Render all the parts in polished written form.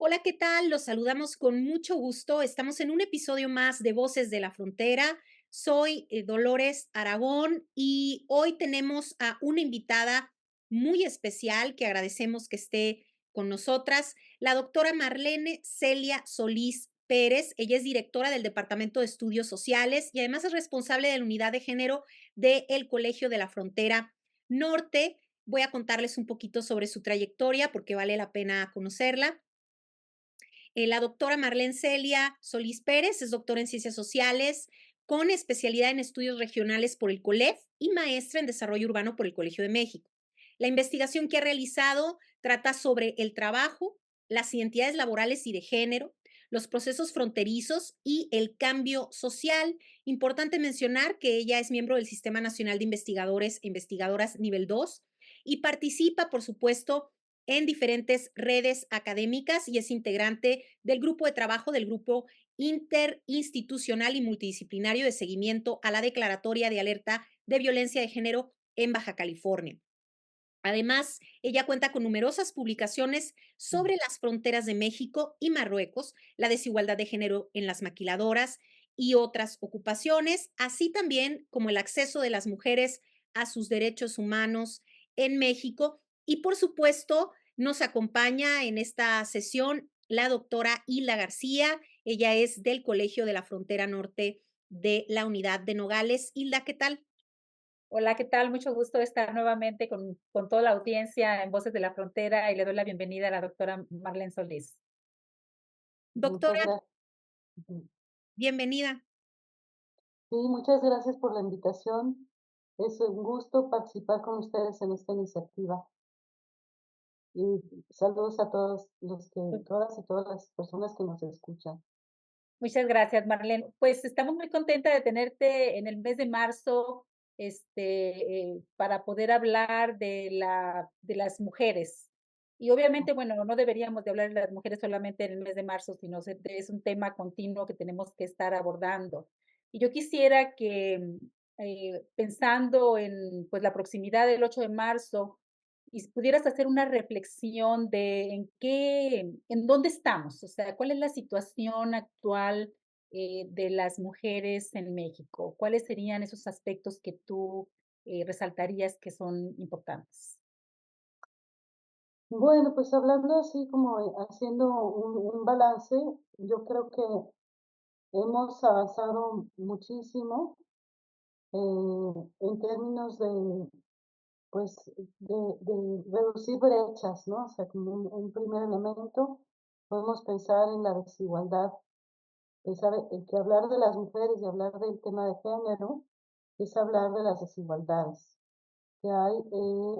Hola, ¿qué tal? Los saludamos con mucho gusto. Estamos en un episodio más de Voces de la Frontera. Soy Dolores Aragón y hoy tenemos a una invitada muy especial que agradecemos que esté con nosotras, la doctora Marlene Celia Solís Pérez. Ella es directora del Departamento de Estudios Sociales y además es responsable de la unidad de género del Colegio de la Frontera Norte. Voy a contarles un poquito sobre su trayectoria porque vale la pena conocerla. La doctora Marlene Celia Solís Pérez es doctora en Ciencias Sociales con especialidad en estudios regionales por el COLEF y maestra en desarrollo urbano por el Colegio de México. La investigación que ha realizado trata sobre el trabajo, las identidades laborales y de género, los procesos fronterizos y el cambio social. Importante mencionar que ella es miembro del Sistema Nacional de Investigadores e Investigadoras Nivel 2 y participa, por supuesto, en diferentes redes académicas y es integrante del grupo de trabajo del grupo interinstitucional y multidisciplinario de seguimiento a la declaratoria de alerta de violencia de género en Baja California. Además, ella cuenta con numerosas publicaciones sobre las fronteras de México y Marruecos, la desigualdad de género en las maquiladoras y otras ocupaciones, así también como el acceso de las mujeres a sus derechos humanos en México. Y por supuesto, nos acompaña en esta sesión la doctora Hilda García. Ella es del Colegio de la Frontera Norte de la Unidad de Nogales. Hilda, ¿qué tal? Hola, ¿qué tal? Mucho gusto estar nuevamente con toda la audiencia en Voces de la Frontera y le doy la bienvenida a la doctora Marlene Solís. Doctora, Muchas gracias. Ujú. bienvenida. Sí, muchas gracias por la invitación. Es un gusto participar con ustedes en esta iniciativa. Y saludos a todos todas y todas las personas que nos escuchan. Muchas gracias, Marlene. Pues estamos muy contentas de tenerte en el mes de marzo, para poder hablar de las mujeres. Y obviamente, bueno, no deberíamos de hablar de las mujeres solamente en el mes de marzo, sino es un tema continuo que tenemos que estar abordando. Y yo quisiera que, pensando en pues la proximidad del 8 de marzo, y si pudieras hacer una reflexión de en dónde estamos, o sea, cuál es la situación actual de las mujeres en México, cuáles serían esos aspectos que tú resaltarías que son importantes. Bueno, pues hablando así como haciendo un balance, yo creo que hemos avanzado muchísimo en términos de, pues, de reducir brechas, ¿no? O sea, como un primer elemento, podemos pensar en la desigualdad. Pensar en que hablar de las mujeres y hablar del tema de género es hablar de las desigualdades que hay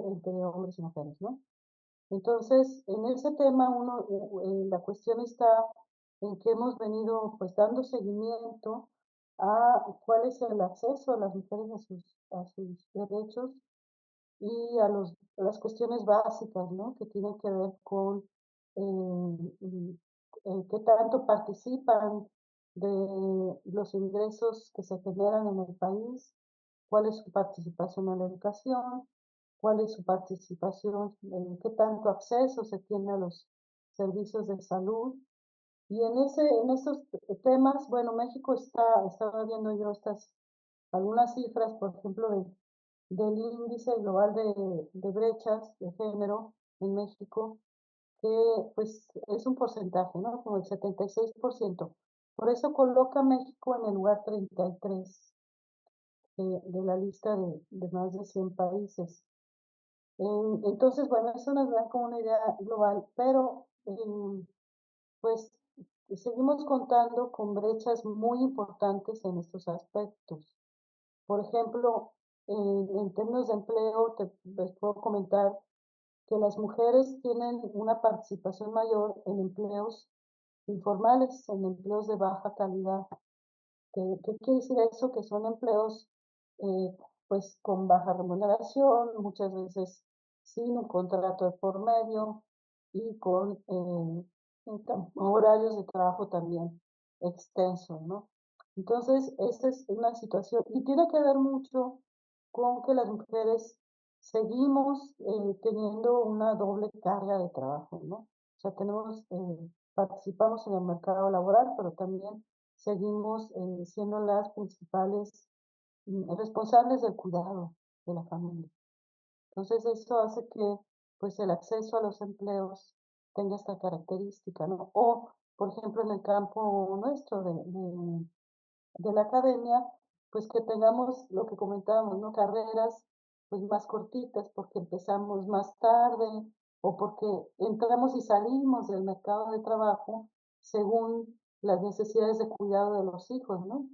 entre hombres y mujeres, ¿no? Entonces, en ese tema, la cuestión está en que hemos venido pues dando seguimiento a cuál es el acceso a las mujeres a sus derechos y a las cuestiones básicas, ¿no? Que tienen que ver con qué tanto participan de los ingresos que se generan en el país, cuál es su participación en la educación, cuál es su participación, en qué tanto acceso se tiene a los servicios de salud. Y en esos temas, bueno, estaba viendo yo algunas cifras, por ejemplo, del índice global de brechas de género en México, que pues es un porcentaje, ¿no? Como el 76%. Por eso coloca a México en el lugar 33 de la lista de más de 100 países. Entonces, bueno, eso nos da como una idea global, pero pues seguimos contando con brechas muy importantes en estos aspectos. Por ejemplo, en términos de empleo, les puedo comentar que las mujeres tienen una participación mayor en empleos informales, en empleos de baja calidad. ¿Qué quiere decir eso? Que son empleos pues con baja remuneración, muchas veces sin un contrato de por medio y con horarios de trabajo también extensos, ¿no? Entonces, esta es una situación y tiene que ver mucho con que las mujeres seguimos teniendo una doble carga de trabajo, ¿no? O sea, participamos en el mercado laboral, pero también seguimos siendo las principales responsables del cuidado de la familia. Entonces, esto hace que, pues, el acceso a los empleos tenga esta característica, ¿no? O, por ejemplo, en el campo nuestro de la academia, pues que tengamos lo que comentábamos, ¿no? Carreras pues más cortitas porque empezamos más tarde o porque entramos y salimos del mercado de trabajo según las necesidades de cuidado de los hijos, ¿no?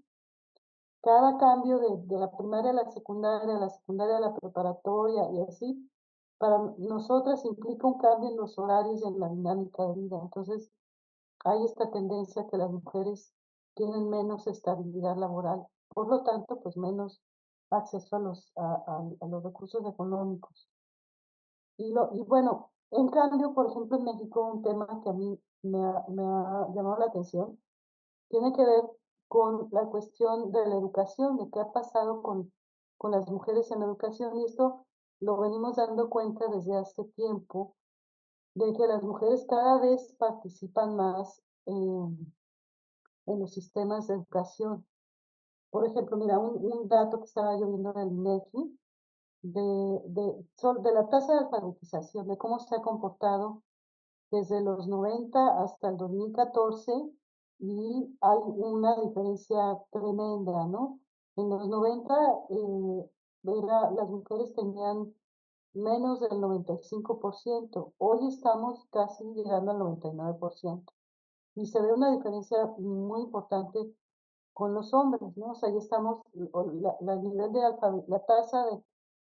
Cada cambio de la primaria a la secundaria a la preparatoria y así, para nosotras implica un cambio en los horarios y en la dinámica de vida. Entonces, hay esta tendencia que las mujeres tienen menos estabilidad laboral, por lo tanto, pues menos acceso a los recursos económicos. Y bueno, en cambio, por ejemplo, en México, un tema que a mí me ha llamado la atención, tiene que ver con la cuestión de la educación, de qué ha pasado con las mujeres en la educación, y esto lo venimos dando cuenta desde hace tiempo, de que las mujeres cada vez participan más en los sistemas de educación. Por ejemplo, mira, un dato que estaba yo viendo del INEGI, de la tasa de alfabetización, de cómo se ha comportado desde los 90 hasta el 2014, y hay una diferencia tremenda, ¿no? En los 90 las mujeres tenían menos del 95%, hoy estamos casi llegando al 99%, y se ve una diferencia muy importante con los hombres, ¿no? O sea, ya estamos, nivel de la tasa de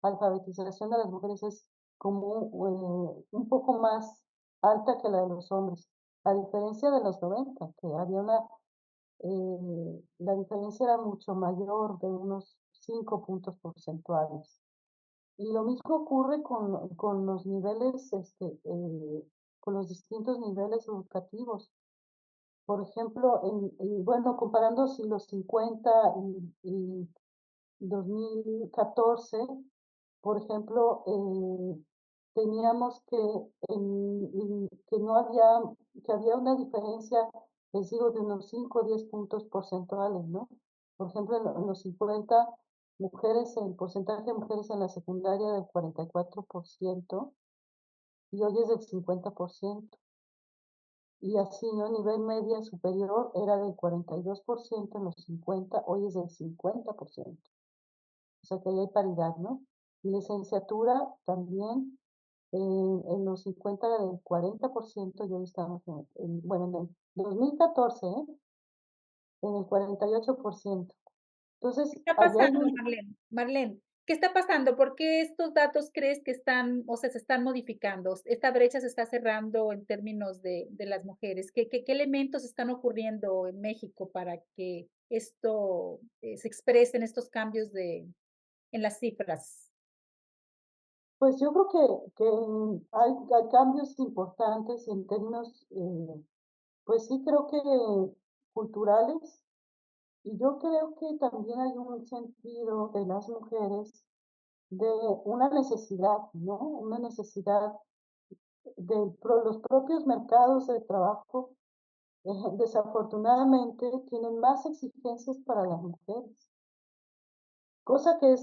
alfabetización de las mujeres es como un poco más alta que la de los hombres, a diferencia de los 90, que había la diferencia era mucho mayor, de unos 5 puntos porcentuales. Y lo mismo ocurre con los niveles, con los distintos niveles educativos. Por ejemplo, bueno, comparando si los 50 y 2014, por ejemplo, teníamos que no había, que había una diferencia, les digo, de unos 5 o 10 puntos porcentuales, ¿no? Por ejemplo, en los 50 mujeres, el porcentaje de mujeres en la secundaria del 44%, y hoy es del 50%. Y así, ¿no? A nivel media superior era del 42% en los 50, hoy es del 50%. O sea que ahí hay paridad, ¿no? Y licenciatura también en los 50 era del 40%, y hoy estamos bueno, en el 2014, en el 48%. Entonces, ¿Qué está allá hay pasando, un, Marlene? Marlene, ¿qué está pasando? ¿Por qué estos datos crees que están, o sea, se están modificando? Esta brecha se está cerrando en términos de las mujeres. ¿Qué elementos están ocurriendo en México para que esto se exprese en estos cambios en las cifras? pues yo creo que hay cambios importantes en términos, pues sí creo que culturales. Y yo creo que también hay un sentido de las mujeres de una necesidad, ¿no? Una necesidad de los propios mercados de trabajo, desafortunadamente tienen más exigencias para las mujeres, cosa que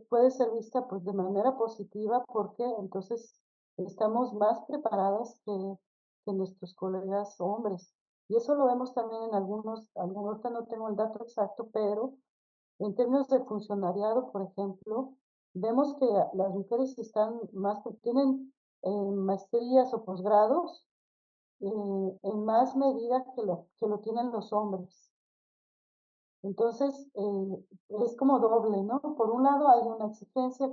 puede ser vista pues de manera positiva porque entonces estamos más preparadas que nuestros colegas hombres. Y eso lo vemos también en ahorita no tengo el dato exacto, pero en términos de funcionariado, por ejemplo, vemos que las mujeres tienen maestrías o posgrados en más medida que lo tienen los hombres. Entonces, es como doble, ¿no? Por un lado hay una exigencia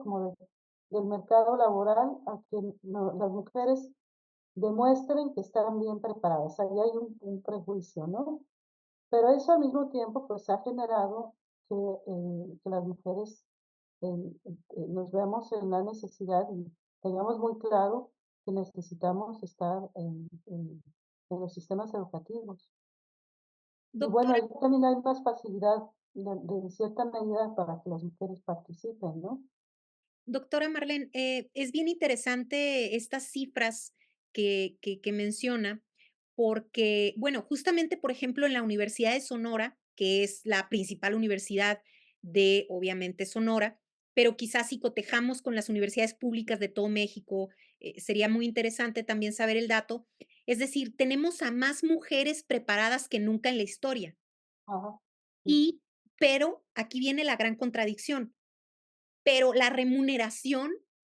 del mercado laboral a que las mujeres demuestren que están bien preparadas. Ahí hay un prejuicio, ¿no? Pero eso al mismo tiempo pues ha generado que las mujeres nos veamos en la necesidad y tengamos muy claro que necesitamos estar en los sistemas educativos. Y bueno, Doctora, ahí también hay más facilidad de cierta medida para que las mujeres participen, ¿no? doctora Marlene, es bien interesante estas cifras que menciona, porque, bueno, justamente, por ejemplo, en la Universidad de Sonora, que es la principal universidad de, obviamente, Sonora, pero quizás si cotejamos con las universidades públicas de todo México, sería muy interesante también saber el dato. Es decir, tenemos a más mujeres preparadas que nunca en la historia. Ajá. Sí, Y, pero aquí viene la gran contradicción, pero la remuneración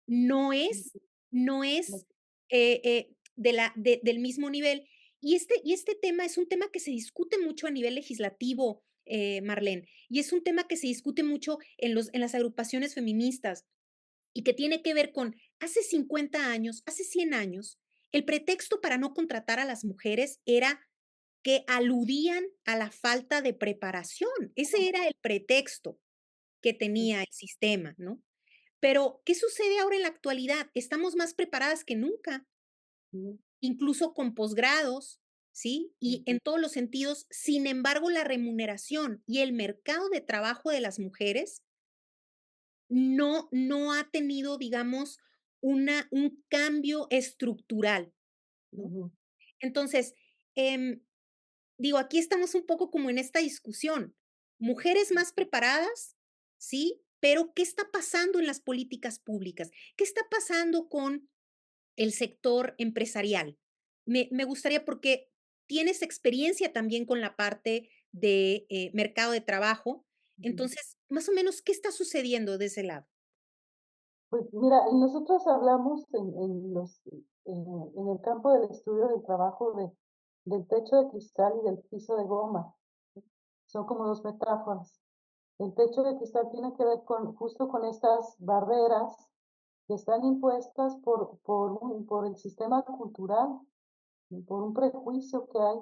no sí, es no me- es, de la del mismo nivel. Y este tema es un tema que se discute mucho a nivel legislativo, Marlene, y es un tema que se discute mucho en las agrupaciones feministas, y que tiene que ver con hace 50 años, hace 100 años, el pretexto para no contratar a las mujeres era que aludían a la falta de preparación. Ese era el pretexto que sí, tenía el sistema, ¿no? Pero, ¿qué sucede ahora en la actualidad? Estamos más preparadas que nunca, sí, incluso con posgrados, ¿sí? Y sí, en todos los sentidos. Sin embargo, la remuneración y el mercado de trabajo de las mujeres no ha tenido, digamos, un cambio estructural, ¿no? ujú, Entonces, em, digo, aquí estamos un poco como en esta discusión. Mujeres más preparadas, sí, pero ¿qué está pasando en las políticas públicas? ¿Qué está pasando con el sector empresarial? Me gustaría, porque tienes experiencia también con la parte de mercado de trabajo. ujú. Entonces, más o menos, ¿qué está sucediendo de ese lado? Pues mira, nosotros hablamos en el campo del estudio del trabajo del techo de cristal y del piso de goma. Son como dos metáforas. El techo de cristal tiene que ver justo con estas barreras que están impuestas por el sistema cultural, y por un prejuicio que hay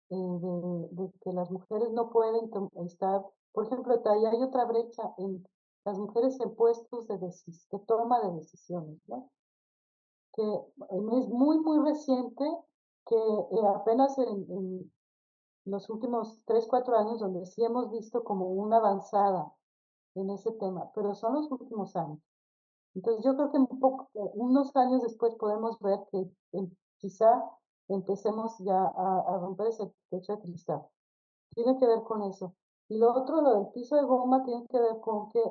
de que las mujeres no pueden estar, por ejemplo, ahí hay otra brecha en las mujeres en puestos de toma de decisiones, ¿no? Que es muy, muy reciente, que apenas en los últimos 3 4 años, donde sí hemos visto como una avanzada en ese tema, pero son los últimos años. Entonces yo creo que unos años después podemos ver que quizá empecemos ya a romper ese techo de cristal. Tiene que ver con eso. Y lo otro, lo del piso de goma, tiene que ver con que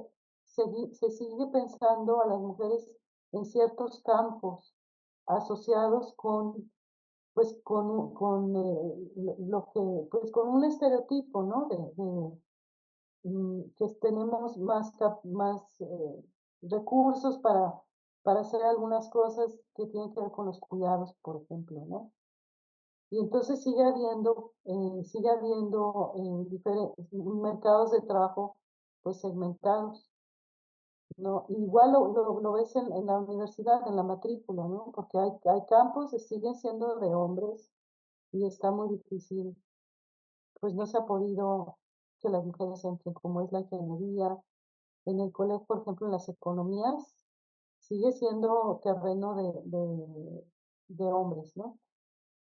se sigue pensando a las mujeres en ciertos campos asociados con, pues, lo que, pues, con un estereotipo, ¿no? Que tenemos más recursos para hacer algunas cosas que tienen que ver con los cuidados, por ejemplo, ¿no? Y entonces sigue habiendo diferentes mercados de trabajo pues segmentados, ¿no? Igual lo ves en la universidad, en la matrícula, ¿no? Porque hay campos que siguen siendo de hombres y está muy difícil, pues no se ha podido que las mujeres entren, como es la ingeniería. En el colegio, por ejemplo, en las economías, sigue siendo terreno de hombres, ¿no?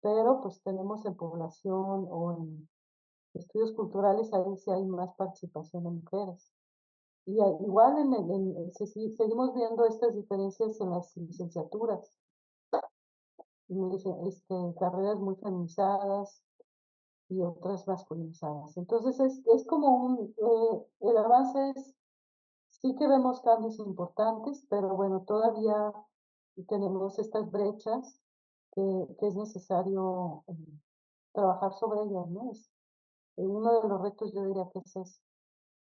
Pero pues tenemos en población o en estudios culturales, ahí sí hay más participación de mujeres. Y igual seguimos viendo estas diferencias en las licenciaturas, carreras muy feminizadas y otras masculinizadas. Entonces es como el avance sí que vemos cambios importantes, pero bueno, todavía tenemos estas brechas que es necesario trabajar sobre ellas, ¿no? Uno de los retos yo diría que es ese.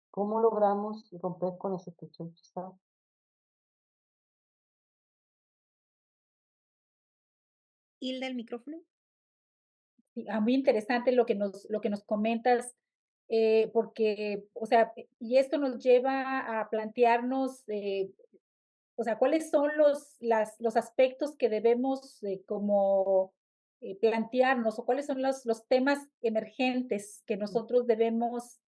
¿Cómo logramos romper con ese techo de cristal? Hilda, el micrófono. Sí, muy interesante lo que nos comentas, porque, o sea, y esto nos lleva a plantearnos, o sea, ¿cuáles son los aspectos que debemos como plantearnos o cuáles son los temas emergentes que nosotros debemos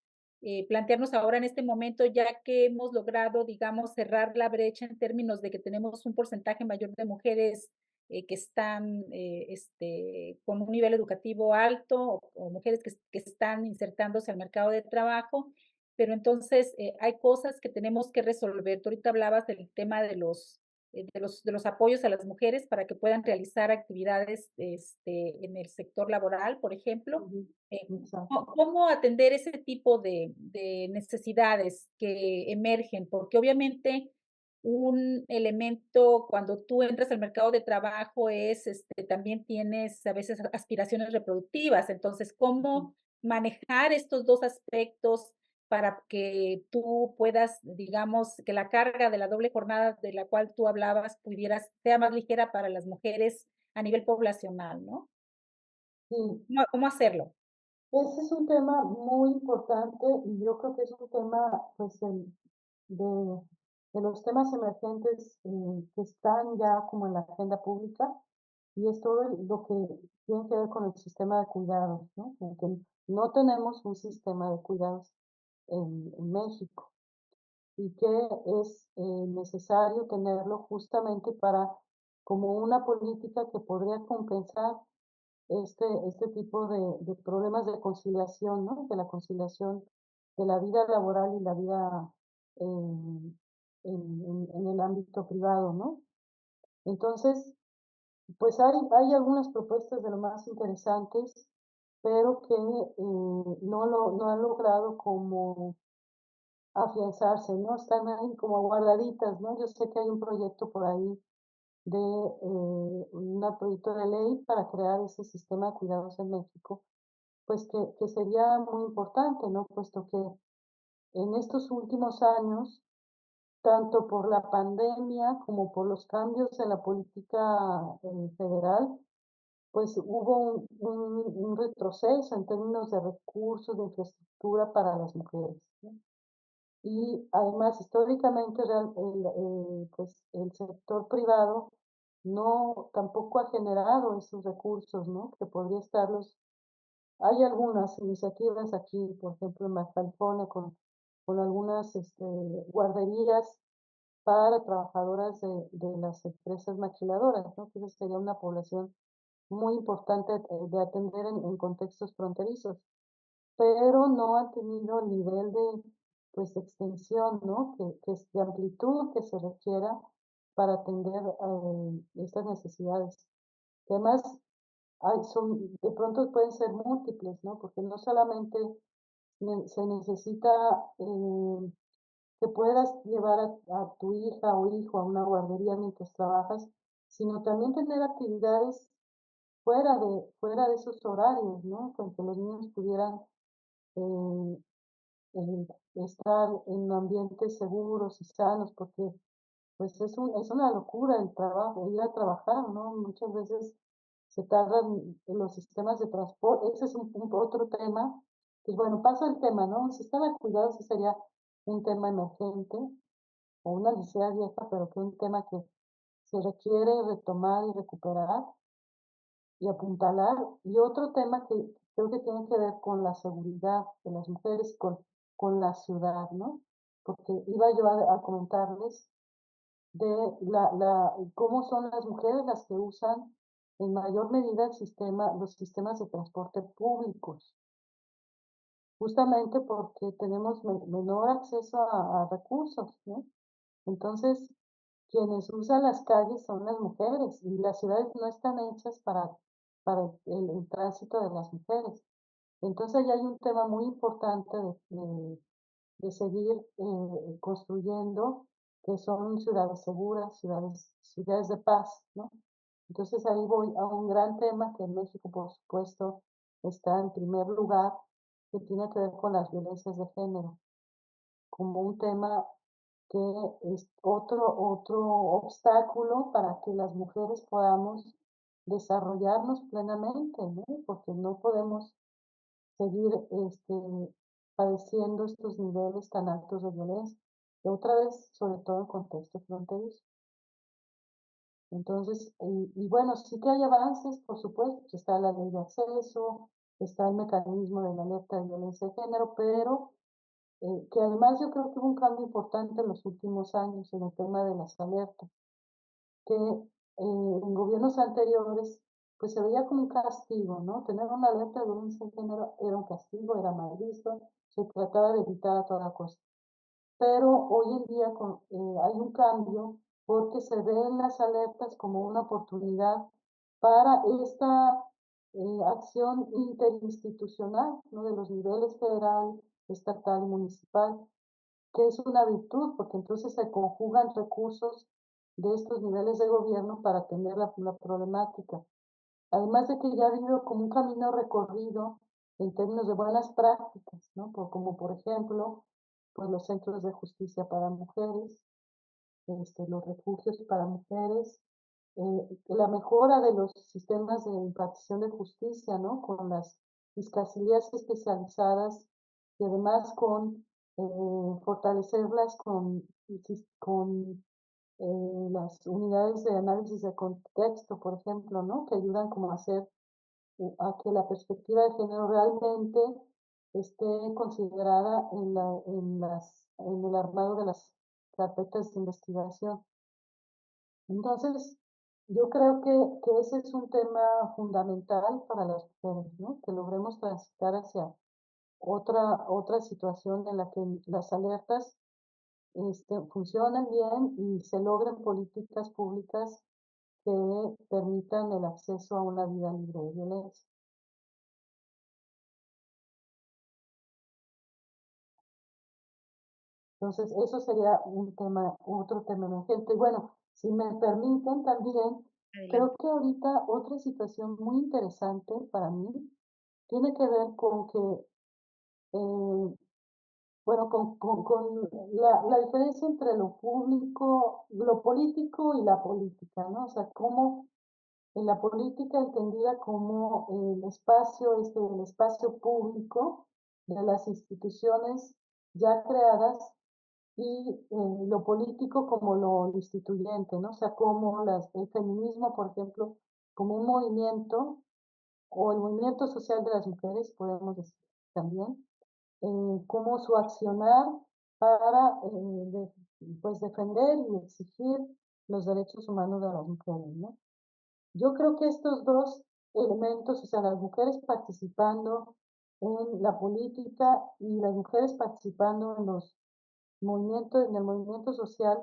plantearnos ahora en este momento, ya que hemos logrado, digamos, cerrar la brecha en términos de que tenemos un porcentaje mayor de mujeres que están con un nivel educativo alto o mujeres que están insertándose al mercado de trabajo, pero entonces hay cosas que tenemos que resolver. Tú ahorita hablabas del tema de de los apoyos a las mujeres para que puedan realizar actividades, en el sector laboral, por ejemplo. Ujú, Eh, exacto. ¿Cómo atender ese tipo de necesidades que emergen? Porque obviamente un elemento cuando tú entras al mercado de trabajo es, también tienes a veces aspiraciones reproductivas. Entonces, Ujú. ¿cómo manejar estos 2 aspectos para que tú puedas, digamos, que la carga de la doble jornada de la cual tú hablabas pudieras sea más ligera para las mujeres a nivel poblacional, ¿no? Sí, ¿Cómo hacerlo? ese es un tema muy importante y yo creo que es un tema, pues, de, de los temas emergentes que están ya como en la agenda pública y es todo lo que tiene que ver con el sistema de cuidados, ¿no? Porque no tenemos un sistema de cuidados en México y que es necesario tenerlo justamente para como una política que podría compensar este tipo de problemas de conciliación, ¿no? De la conciliación de la vida laboral y la vida en, en el ámbito privado, ¿no? Entonces, pues hay algunas propuestas de lo más interesantes, pero que no han logrado como afianzarse, ¿no? Están ahí como guardaditas, ¿no? Yo sé que hay un proyecto por ahí de un proyecto de ley para crear ese sistema de cuidados en México, pues que sería muy importante, ¿no? Puesto que en estos últimos años, tanto por la pandemia como por los cambios en la política federal, pues hubo un retroceso en términos de recursos, de infraestructura para las mujeres, ¿no? Y además, históricamente, pues, el sector privado no tampoco ha generado esos recursos, ¿no? Que podría estarlos. Hay algunas iniciativas aquí, por ejemplo, en Baja California, con algunas guarderías para trabajadoras de las empresas maquiladoras, ¿no? Que esa sería una población muy importante de atender en contextos fronterizos, pero no han tenido el nivel de, pues, de extensión, ¿no? Que es de amplitud que se requiera para atender estas necesidades. Que además de pronto pueden ser múltiples, ¿no? Porque no solamente se necesita que puedas llevar a tu hija o hijo a una guardería mientras trabajas, sino también tener actividades fuera de esos horarios, ¿no? Con que los niños pudieran eh, eh, estar en ambientes seguros y sanos, porque pues es una locura el trabajo, ir a trabajar, ¿no? Muchas veces se tardan en los sistemas de transporte, ese es otro tema. Pues bueno, paso el tema, ¿no? El sistema de cuidados sí sería un tema emergente o una necesidad vieja, pero que un tema que se requiere retomar y recuperar y apuntalar. Y otro tema que creo que tiene que ver con la seguridad de las mujeres, con la ciudad, ¿no? Porque iba yo a comentarles de cómo son las mujeres las que usan en mayor medida los sistemas de transporte públicos, justamente porque tenemos menor acceso a recursos, ¿no? Entonces, quienes usan las calles son las mujeres y las ciudades no están hechas para el tránsito de las mujeres. Entonces, ya hay un tema muy importante de seguir construyendo, que son ciudades seguras, ciudades de paz, ¿no? Entonces ahí voy a un gran tema que en México, por supuesto, está en primer lugar, que tiene que ver con las violencias de género, como un tema que es otro obstáculo para que las mujeres podamos desarrollarnos plenamente, ¿no? Porque no podemos seguir padeciendo estos niveles tan altos de violencia. Y otra vez, sobre todo en contexto fronterizo. Entonces, y bueno, sí que hay avances, por supuesto, pues está la ley de acceso, está el mecanismo de la alerta de violencia de género, pero que además yo creo que hubo un cambio importante en los últimos años en el tema de las alertas, que en gobiernos anteriores pues se veía como un castigo, ¿no? Tener una alerta de violencia de género era un castigo, era mal visto, se trataba de evitar a toda costa. Pero hoy en día hay un cambio porque se ven las alertas como una oportunidad para esta acción interinstitucional, ¿no? De los niveles federal, estatal y municipal, que es una virtud, porque entonces se conjugan recursos de estos niveles de gobierno para atender la problemática. Además de que ya ha habido como un camino recorrido en términos de buenas prácticas, ¿no? Como por ejemplo, pues los centros de justicia para mujeres, los refugios para mujeres, la mejora de los sistemas de impartición de justicia, ¿no? Con las fiscalías especializadas y además con fortalecerlas con las unidades de análisis de contexto, por ejemplo, ¿no? Que ayudan como a hacer, a que la perspectiva de género realmente esté considerada en el armado de las carpetas de investigación. Entonces, yo creo que ese es un tema fundamental para las mujeres, ¿no? Que logremos transitar hacia otra situación en la que las alertas funcionen bien y se logren políticas públicas que permitan el acceso a una vida libre de violencia. Entonces, eso sería otro tema emergente. Y bueno, si me permiten también, Adelante. creo que ahorita otra situación muy interesante para mí tiene que ver con que, eh, bueno, con la diferencia entre lo público, lo político y la política, ¿no? O sea, cómo en la política entendida como el espacio público de las instituciones ya creadas y lo político como lo instituyente, ¿no? O sea, como el feminismo, por ejemplo, como un movimiento o el movimiento social de las mujeres, podemos decir también, como su accionar para pues defender y exigir los derechos humanos de las mujeres, ¿no? Yo creo que estos dos elementos, o sea, las mujeres participando en la política y las mujeres participando en el movimiento social,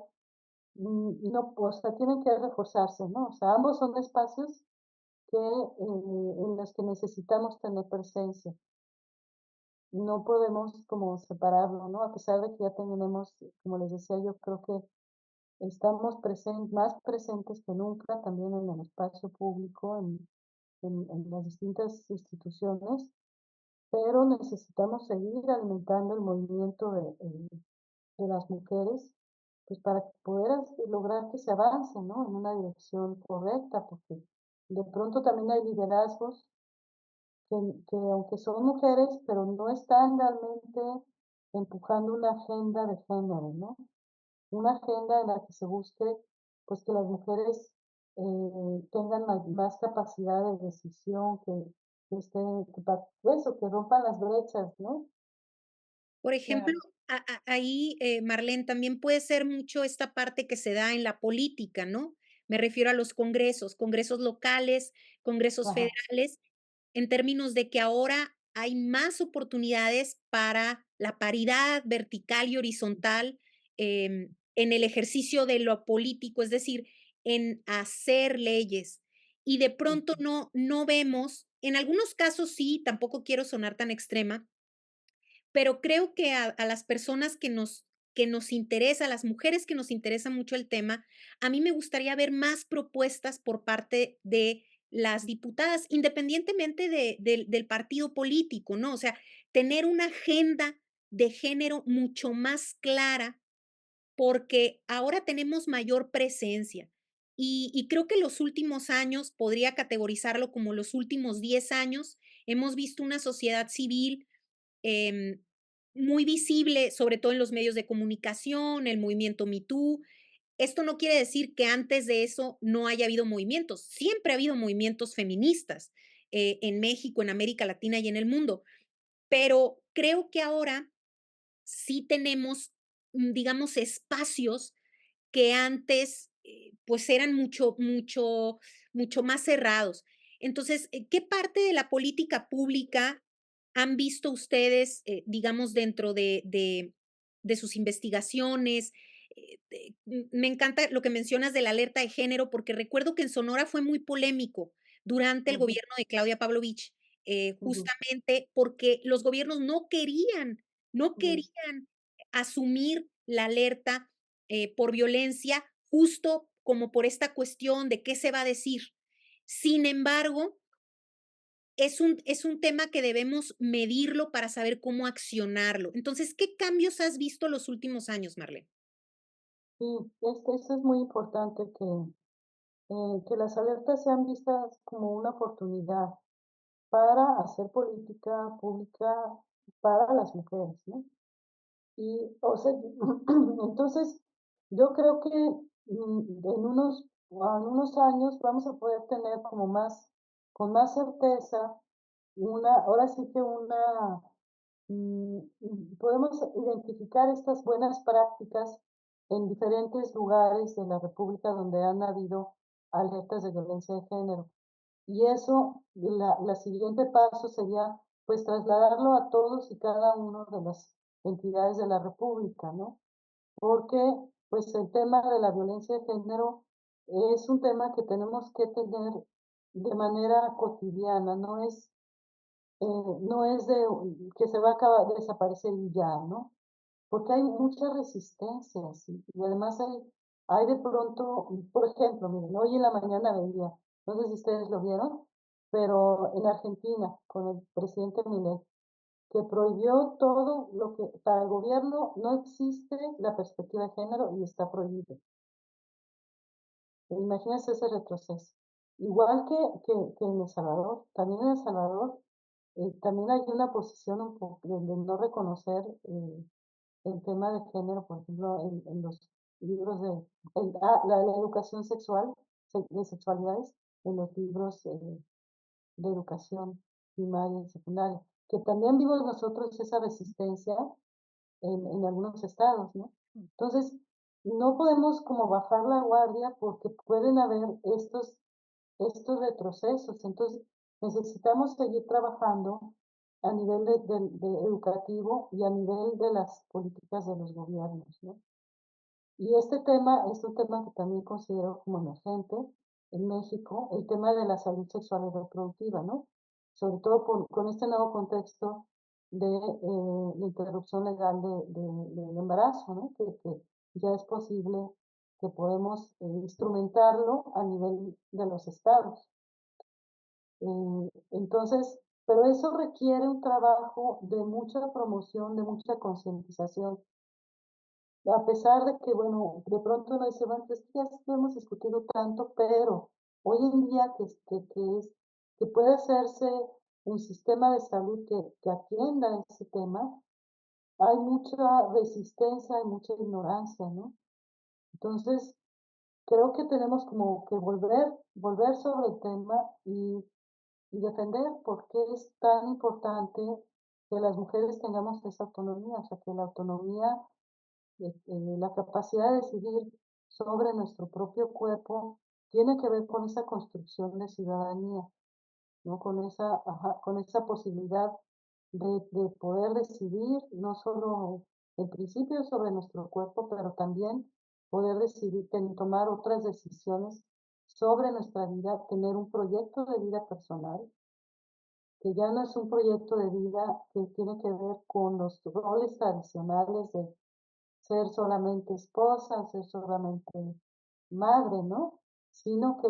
no, o sea, tienen que reforzarse, ¿no? O sea, ambos son espacios en los que necesitamos tener presencia. No podemos como separarlo, ¿no? A pesar de que ya tenemos, como les decía, yo creo que estamos más presentes que nunca también en el espacio público, en las distintas instituciones, pero necesitamos seguir alimentando el movimiento de las mujeres, pues para poder lograr que se avance, ¿no? En una dirección correcta, porque de pronto también hay liderazgos que aunque son mujeres, pero no están realmente empujando una agenda de género, ¿no? Una agenda en la que se busque, pues que las mujeres tengan más capacidad de decisión, que rompan las brechas, ¿no? Por ejemplo, Claro. ahí, Marlene, también puede ser mucho esta parte que se da en la política, ¿no? Me refiero a los congresos, congresos locales, congresos Ajá, federales, en términos de que ahora hay más oportunidades para la paridad vertical y horizontal, en el ejercicio de lo político, es decir, en hacer leyes. Y de pronto ujú, no vemos, en algunos casos sí, tampoco quiero sonar tan extrema, pero creo que a las personas que nos interesa, a las mujeres que nos interesa mucho el tema, a mí me gustaría ver más propuestas por parte de las diputadas, independientemente del partido político, ¿no? O sea, tener una agenda de género mucho más clara, porque ahora tenemos mayor presencia. Y creo que los últimos años, podría categorizarlo como los últimos 10 años, hemos visto una sociedad civil em, muy visible, sobre todo en los medios de comunicación, el movimiento Me Too. Esto no quiere decir que antes de eso no haya habido movimientos. Siempre ha habido movimientos feministas en México, en América Latina y en el mundo. Pero creo que ahora sí tenemos, digamos, espacios que antes, pues eran mucho más cerrados. Entonces, ¿qué parte de la política pública han visto ustedes, digamos, dentro de sus investigaciones, Me encanta lo que mencionas de la alerta de género, porque recuerdo que en Sonora fue muy polémico durante el Ujú, gobierno de Claudia Pavlovich, ujú, justamente porque los gobiernos no ujú. querían asumir la alerta, por violencia, justo como por esta cuestión de qué se va a decir. Sin embargo, es un tema que debemos medirlo para saber cómo accionarlo. Entonces, ¿qué cambios has visto los últimos años, Marlene? Sí, eso es muy importante que las alertas sean vistas como una oportunidad para hacer política pública para las mujeres, ¿no? Y, o sea, entonces, yo creo que en unos años vamos a poder tener como con más certeza, ahora sí que podemos identificar estas buenas prácticas en diferentes lugares de la República donde han habido alertas de violencia de género. Y eso, la siguiente paso sería pues trasladarlo a todos y cada uno de las entidades de la República, ¿no? Porque pues el tema de la violencia de género es un tema que tenemos que tener de manera cotidiana, no es que se va a acabar, desaparecer y ya, ¿no? Porque hay muchas resistencias y además hay de pronto, por ejemplo, miren, hoy en la mañana veía, no sé si ustedes lo vieron, pero en Argentina, con el presidente Milei, que prohibió todo lo que para el gobierno no existe la perspectiva de género y está prohibido. Imagínense ese retroceso. Igual que en El Salvador, también en El Salvador, también hay una posición un poco de no reconocer el tema de género, por ejemplo, en los libros la educación sexual, de sexualidades, en los libros de educación primaria y secundaria, que también vimos nosotros esa resistencia en algunos estados, ¿no? Entonces, no podemos como bajar la guardia porque pueden haber estos retrocesos. Entonces, necesitamos seguir trabajando a nivel de educativo y a nivel de las políticas de los gobiernos, ¿no? Y este tema es un tema que también considero como emergente en México, el tema de la salud sexual y reproductiva, ¿no? Sobre todo con este nuevo contexto de la interrupción legal del embarazo, ¿no? Que ya es posible que podemos instrumentarlo a nivel de los estados. Entonces, pero eso requiere un trabajo de mucha promoción, de mucha concientización, a pesar de que, bueno, de pronto uno dice, bueno, pues ya lo hemos discutido tanto, pero hoy en día que puede hacerse un sistema de salud que atienda ese tema, hay mucha resistencia, hay mucha ignorancia, ¿no? Entonces, creo que tenemos como que volver sobre el tema y defender por qué es tan importante que las mujeres tengamos esa autonomía, o sea, que la autonomía la capacidad de decidir sobre nuestro propio cuerpo tiene que ver con esa construcción de ciudadanía, ¿no? Con esa posibilidad de poder decidir no solo en principio sobre nuestro cuerpo, pero también poder decidir, tomar otras decisiones sobre nuestra vida, tener un proyecto de vida personal, que ya no es un proyecto de vida que tiene que ver con los roles tradicionales de ser solamente esposa, ser solamente madre, ¿no? Sino que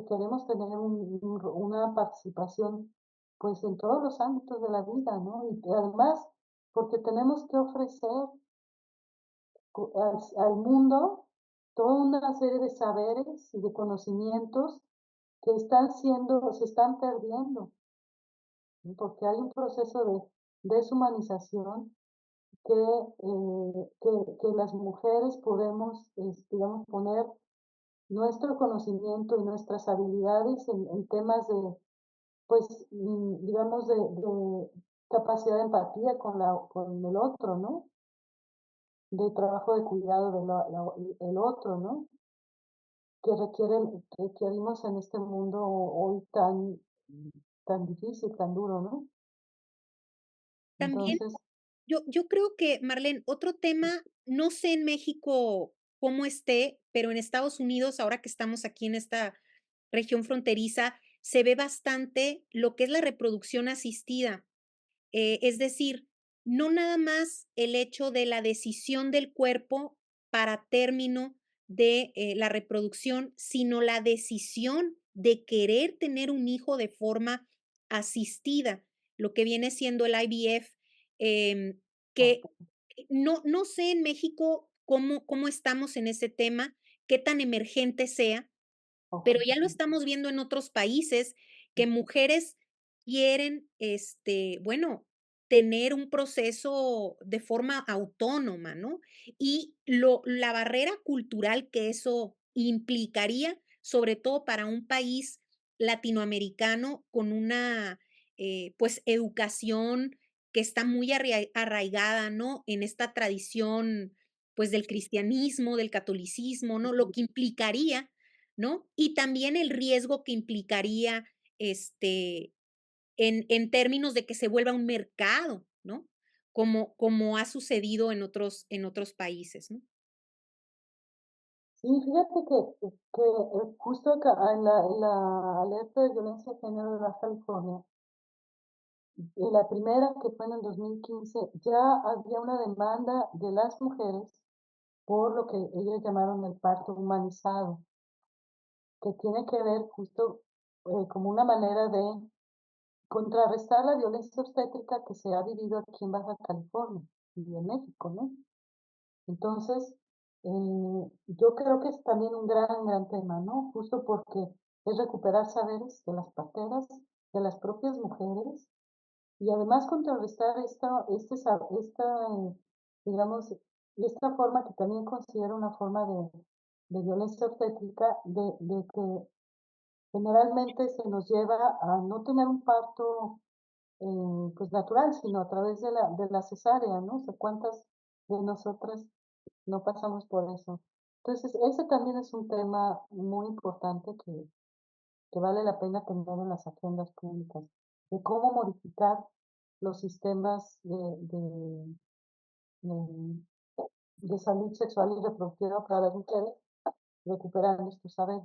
queremos tener una participación pues en todos los ámbitos de la vida, ¿no? Y además porque tenemos que ofrecer al mundo toda una serie de saberes y de conocimientos que se están perdiendo, ¿no? Porque hay un proceso de deshumanización que las mujeres podemos, digamos, poner nuestro conocimiento y nuestras habilidades en temas de, pues, digamos, de capacidad de empatía con el otro, ¿no? De trabajo de cuidado del otro, ¿no? Requerimos en este mundo hoy tan difícil, tan duro, ¿no? También Entonces, yo creo que, Marlene, otro tema, no sé en México cómo esté, pero en Estados Unidos, ahora que estamos aquí en esta región fronteriza, se ve bastante lo que es la reproducción asistida. Es decir, no nada más el hecho de la decisión del cuerpo para término de la reproducción, sino la decisión de querer tener un hijo de forma asistida, lo que viene siendo el IVF, que Ok, no sé en México cómo estamos en ese tema, qué tan emergente sea, ok, pero ya lo estamos viendo en otros países que mujeres quieren, bueno, tener un proceso de forma autónoma, ¿no? Y la barrera cultural que eso implicaría, sobre todo para un país latinoamericano con una, pues, educación que está muy arraigada, ¿no? En esta tradición, pues, del cristianismo, del catolicismo, ¿no? Lo que implicaría, ¿no? Y también el riesgo que implicaría, este, en términos de que se vuelva un mercado, ¿no? Como ha sucedido en otros países, ¿no? sí, fíjate que justo acá en la alerta de violencia de género de Baja California, la primera que fue en el 2015, ya había una demanda de las mujeres por lo que ellos llamaron el parto humanizado, que tiene que ver justo como una manera de contrarrestar la violencia obstétrica que se ha vivido aquí en Baja California y en México, ¿no? Entonces, yo creo que es también un gran tema, ¿no? Justo porque es recuperar saberes de las parteras, de las propias mujeres, y además contrarrestar digamos, esta forma que también considero una forma de violencia obstétrica, de que generalmente se nos lleva a no tener un parto pues natural, sino a través de la cesárea, ¿no? O sea, ¿cuántas de nosotras no pasamos por eso? Entonces, ese también es un tema muy importante que vale la pena tener en las agendas públicas, de cómo modificar los sistemas de, de salud sexual y reproductiva para las mujeres, recuperando estos saberes.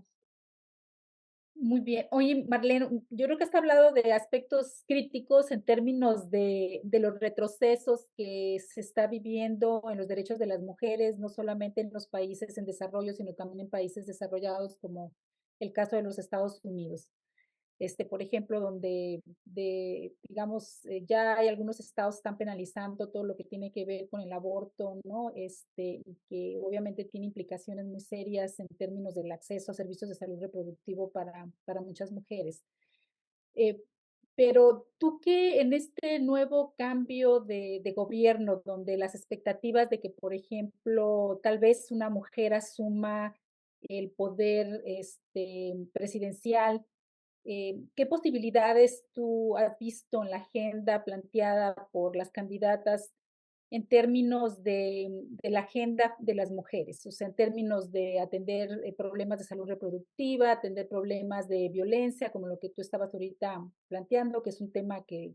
Muy bien. Oye, Marlene, yo creo que has hablado de aspectos críticos en términos de los retrocesos que se está viviendo en los derechos de las mujeres, no solamente en los países en desarrollo, sino también en países desarrollados como el caso de los Estados Unidos. Por ejemplo, donde digamos, ya hay algunos estados que están penalizando todo lo que tiene que ver con el aborto, ¿no? Y que obviamente tiene implicaciones muy serias en términos del acceso a servicios de salud reproductivo para muchas mujeres. Eh, pero tú que en este nuevo cambio de gobierno, donde las expectativas de que, por ejemplo, tal vez una mujer asuma el poder presidencial, ¿qué posibilidades tú has visto en la agenda planteada por las candidatas en términos de la agenda de las mujeres? O sea, en términos de atender problemas de salud reproductiva, atender problemas de violencia, como lo que tú estabas ahorita planteando, que es un tema que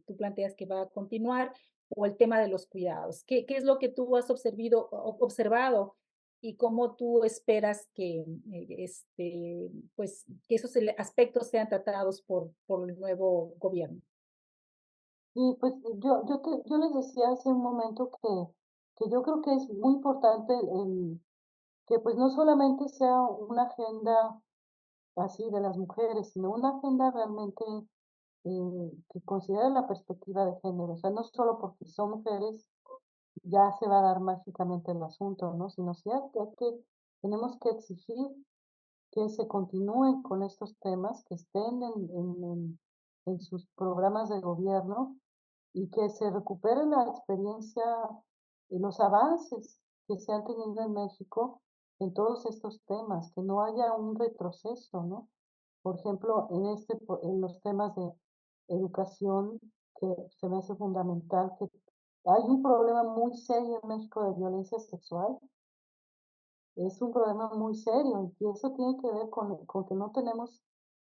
tú planteas que va a continuar, o el tema de los cuidados. ¿Qué es lo que tú has observado y cómo tú esperas que, pues, que esos aspectos sean tratados por el nuevo gobierno? Y pues yo les decía hace un momento que yo creo que es muy importante que pues no solamente sea una agenda así de las mujeres, sino una agenda realmente que considere la perspectiva de género. O sea, no solo porque son mujeres ya se va a dar mágicamente el asunto, ¿no? Sino sí tenemos que exigir que se continúen con estos temas, que estén en sus programas de gobierno y que se recupere la experiencia y los avances que se han tenido en México en todos estos temas, que no haya un retroceso, ¿no? Por ejemplo, en los temas de educación, que se me hace fundamental, que hay un problema muy serio en México de violencia sexual, es un problema muy serio y eso tiene que ver con que no tenemos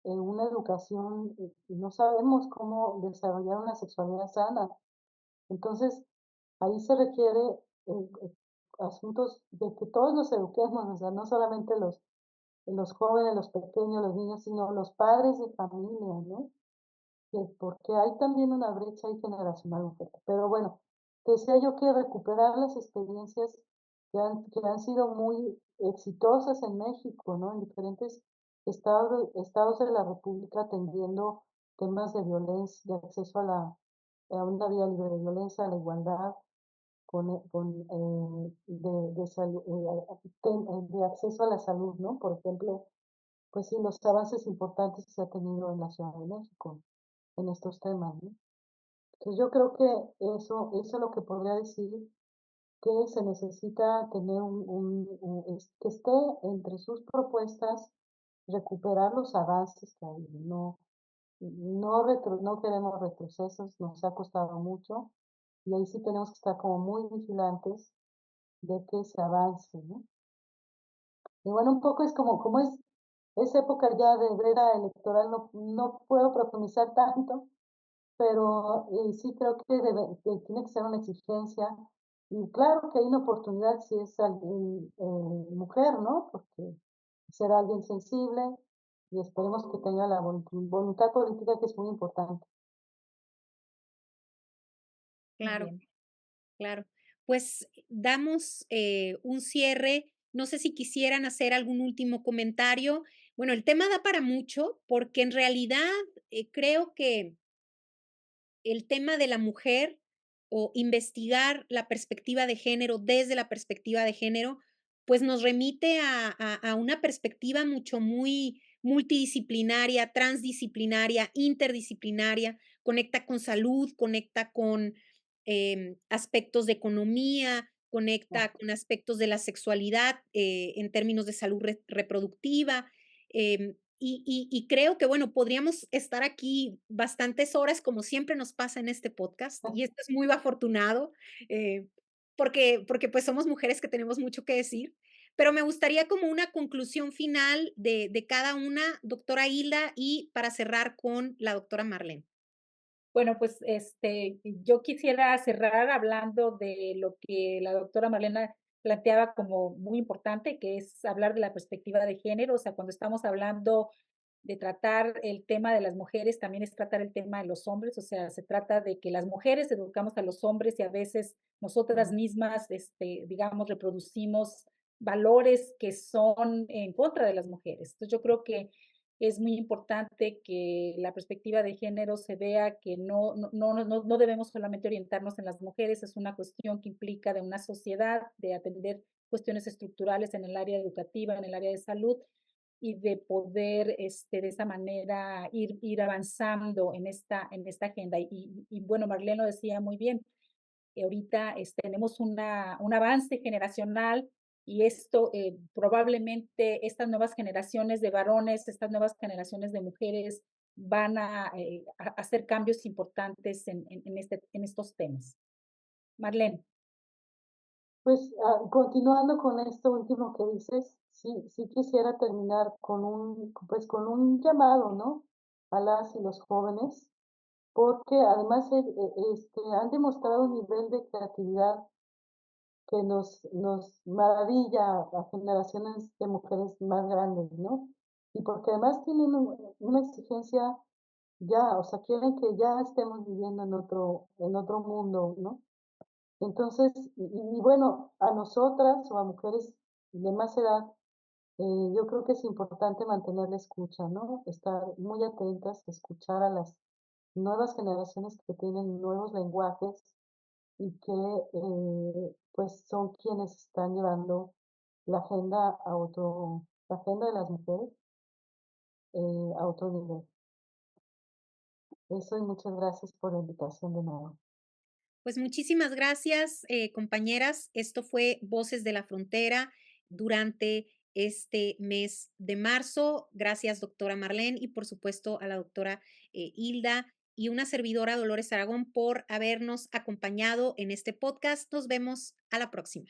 una educación y no sabemos cómo desarrollar una sexualidad sana. Entonces, ahí se requiere asuntos de que todos nos eduquemos, o sea, no solamente los jóvenes, los pequeños, los niños, sino los padres de familia, ¿no? Porque hay también una brecha ahí generacional muy fuerte. Pero bueno, decía yo que recuperar las experiencias que han sido muy exitosas en México, ¿no? En diferentes estados de la república atendiendo temas de violencia, de acceso a una vida libre de violencia, a la igualdad, de acceso a la salud, ¿no? Por ejemplo, pues sí, los avances importantes que se ha tenido en la Ciudad de México en estos temas, ¿no? Entonces yo creo que eso es lo que podría decir, que se necesita tener que esté entre sus propuestas recuperar los avances que hay, no queremos retrocesos, nos ha costado mucho, y ahí sí tenemos que estar como muy vigilantes de que se avance, ¿no? Y bueno, un poco es como es época ya de era electoral, no puedo profundizar tanto, pero sí creo que tiene que ser una exigencia. Y claro que hay una oportunidad si es alguien, mujer, ¿no? Porque será alguien sensible y esperemos que tenga la voluntad política, que es muy importante. Muy Claro, bien. claro. Pues damos un cierre. No sé si quisieran hacer algún último comentario. Bueno, el tema da para mucho porque en realidad creo que el tema de la mujer o investigar la perspectiva de género desde la perspectiva de género, pues nos remite a una perspectiva mucho muy multidisciplinaria, transdisciplinaria, interdisciplinaria, conecta con salud, conecta con aspectos de economía, Ah, conecta con aspectos de la sexualidad en términos de salud reproductiva. Y creo que, bueno, podríamos estar aquí bastantes horas, como siempre nos pasa en este podcast, y esto es muy afortunado, eh, porque, pues, somos mujeres que tenemos mucho que decir, pero me gustaría como una conclusión final de cada una, doctora Hilda, y para cerrar con la doctora Marlene. Bueno, pues, yo quisiera cerrar hablando de lo que la doctora Marlena planteaba como muy importante, que es hablar de la perspectiva de género. O sea, cuando estamos hablando de tratar el tema de las mujeres, también es tratar el tema de los hombres. O sea, se trata de que las mujeres educamos a los hombres y a veces nosotras mm, mismas, digamos, reproducimos valores que son en contra de las mujeres. Entonces, yo creo que es muy importante que la perspectiva de género se vea que no debemos solamente orientarnos en las mujeres, es una cuestión que implica de una sociedad, de atender cuestiones estructurales en el área educativa, en el área de salud, y de poder de esa manera ir avanzando en esta agenda. Y bueno, Marlene lo decía muy bien, ahorita tenemos un avance generacional y esto probablemente estas nuevas generaciones de varones, estas nuevas generaciones de mujeres van a hacer cambios importantes en estos temas. Marlene. Pues, continuando con esto último que dices, sí quisiera terminar con un llamado, ¿no? A las y los jóvenes, porque además, han demostrado un nivel de creatividad que nos maravilla a generaciones de mujeres más grandes, ¿no? Y porque además tienen una exigencia ya, o sea, quieren que ya estemos viviendo en otro mundo, ¿no? Entonces, y bueno, a nosotras o a mujeres de más edad, yo creo que es importante mantener la escucha, ¿no? Estar muy atentas, escuchar a las nuevas generaciones que tienen nuevos lenguajes y que pues son quienes están llevando la agenda de las mujeres a otro nivel. Eso, y muchas gracias por la invitación de nuevo. Pues muchísimas gracias, compañeras. Esto fue Voces de la Frontera durante este mes de marzo. Gracias, doctora Marlene, y por supuesto a la doctora Hilda y una servidora, Dolores Aragón, por habernos acompañado en este podcast. Nos vemos a la próxima.